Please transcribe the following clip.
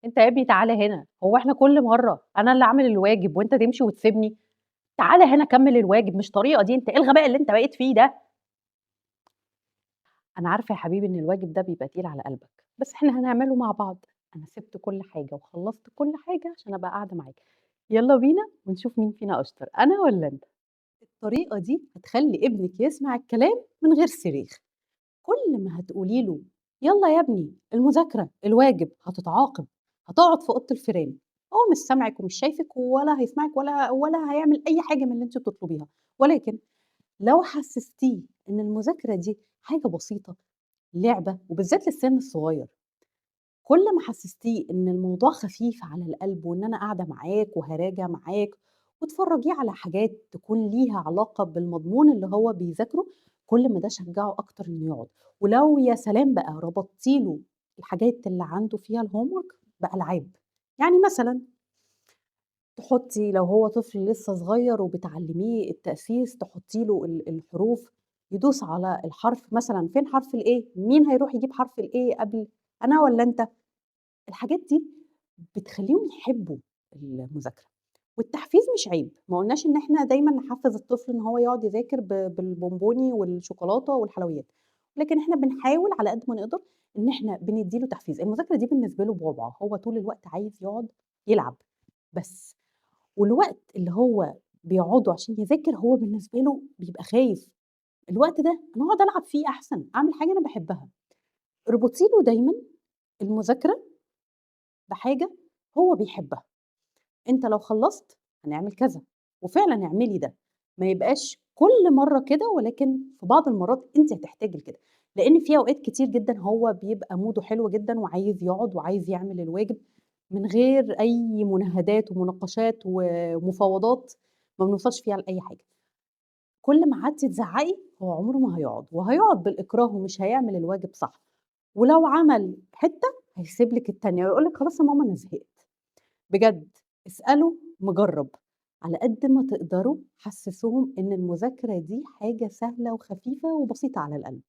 أنت يا ابني تعالَ هنا، هو إحنا كل مرّة أنا اللي أعمل الواجب وأنت تمشي وتسيبني؟ تعالَ هنا كمّل الواجب، مش طريقة دي، أنت إيه الغباء اللي أنت بقيت فيه ده؟ أنا عارفة يا حبيبي إن الواجب ده بيبقى تقيل على قلبك، بس إحنا هنعمله مع بعض، أنا سِبت كل حاجة وخلّصت كل حاجة عشان أبقى قاعدة معاك، يالّا بينا ونشوف مين فينا أشطر، أنا والّا أنت؟ الطريقة دي هتخلّي ابنِك يسمع الكلام من غير صريخ، كل ما هتقولي له يالّا يا ابني المذاكرة، الواجب، هتتعاقب، هتقعد في أوضة الفيران، هو مش سامعِك ومش شايفِك ولا هيسمعِك ولا هيعمل أي حاجة من اللي أنتِ بتطلبيها، ولكن لو حسستيه إن المذاكرة دي حاجة بسيطة، لعبة وبالذات للسن الصغير، كل ما حسستيه إن الموضوع خفيف على القلب وإن أنا قاعدة معاك وهاراجع معاك وتفرجيه على حاجات تكون ليها علاقة بالمضمون اللي هو بيذاكره، كل ما ده شجعه أكتر إنه يقعد، ولو يا سلام بقى ربطتِ له الحاجات اللي عنده فيها الhomework بألعاب، يعني مثلًا تحطّي لو هو طفل لسه صغير وبتعلّميه التأسيس، تحطّي له الحروف، يدوس على الحرف مثلًا فين حرف الA مين هيروح يجيب حرف الA قبل أنا والّا أنت؟ الحاجات دي بتخلّيهم يحبّوا المذاكرة، والتحفيز مش عيب، ما قُلناش إن إحنا دايمًا نحفّز الطفل إن هو يقعد يذاكر بالبونبوني والشوكولاتة والحلويات، لكن إحنا بنحاول على قد ما نقدر إن إحنا بندّي له تحفيز، المذاكرة دي بالنسبة له بعبع، هو طول الوقت عايز يقعد يلعب بس. والوقت اللي هو بيقعده عشان يذاكر هو بالنسبة له بيبقى خايف، الوقت ده أنا أقعد ألعب فيه أحسن، أعمل حاجة أنا باحبها، اربطي له دايمًا المذاكرة بحاجة هو بيحبها، أنت لو خلّصت هنعمل كذا، وفعلًا اعملي ده، ما يبقاش كل مرّة كده ولكن في بعض المرّات أنتِ هتحتاجي لكده، لإن في أوقات كتير جدًا هو بيبقى موده حلو جدًا وعايز يقعد وعايز يعمل الواجب من غير أي مناهدات ومناقشات ومفاوضات ما بنوصلش فيها لأي حاجة. كل ما قعدتِ تزعّقي هو عمره ما هيقعد، وهيقعد بالإكراه ومش هيعمل الواجب صح، ولو عمل حتّة هيسيب لِك التانية ويقول لِك خلاص يا ماما أنا زهقت. بجد اسألوا مجرّب، على قد ما تقدروا حسّسوهم إن المذاكرة دي حاجة سهلة وخفيفة وبسيطة على القلب.